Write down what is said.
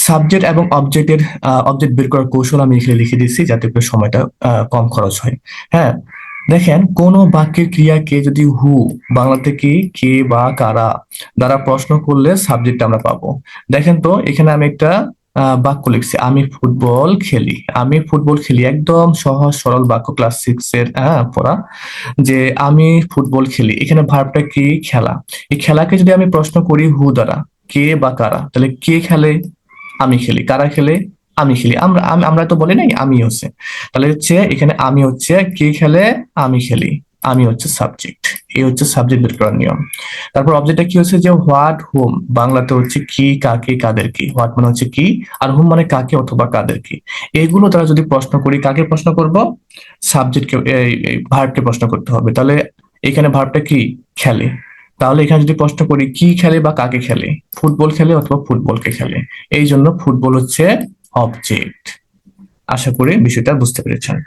Subject এবং object বের করার কৌশল আমি এখানে লিখে দিচ্ছি যাতে করে সময়টা কম খরচ হয়। হ্যাঁ, দেখেন কোন বাক্যের ক্রিয়াকে যদি হু বাংলাতে কি, কে বা কারা দ্বারা প্রশ্ন করলে সাবজেক্ট আমরা পাবো। দেখেন তো এখানে আমি একটা বাক্য লিখছি, আমি ফুটবল খেলি। আমি ফুটবল খেলি, একদম সহজ সরল বাক্য, ক্লাস 6 এর পড়া, যে আমি ফুটবল খেলি। এখানে ভার্বটা কি, খেলা। এই খেলাকে যদি আমি প্রশ্ন করি হু দ্বারা, কে বা কারা, তাহলে কে খেলে, আমি খেলি। কারা খেলে, আমি খেলি। আমরা তো বলি নাই আমি হচ্ছে, তাহলে হচ্ছে এখানে আমি হচ্ছে, কে খেলে, আমি খেলি, আমি হচ্ছে সাবজেক্ট। এই হচ্ছে সাবজেক্ট বের করার নিয়ম। তারপর অবজেক্টটা কি হচ্ছে, যে হোয়াট হুম, বাংলাতে হচ্ছে কি, কাকে, কাদের কি। হোয়াট মানে হচ্ছে কি, আর হুম মানে কাকে অথবা কাদের কি। এইগুলো তারা যদি প্রশ্ন করি, কাকে প্রশ্ন করব, সাবজেক্টকে, ভার্বকে প্রশ্ন করতে হবে। তাহলে এখানে ভার্বটা কি, খেলে। তাহলে এখানে যদি প্রশ্ন করি কি খেলে বা কাকে খেলে, ফুটবল খেলে অথবা ফুটবলকে খেলে। এই জন্য ফুটবল হচ্ছে অবজেক্ট। আশা করি বিষয়টা বুঝতে পেরেছেন।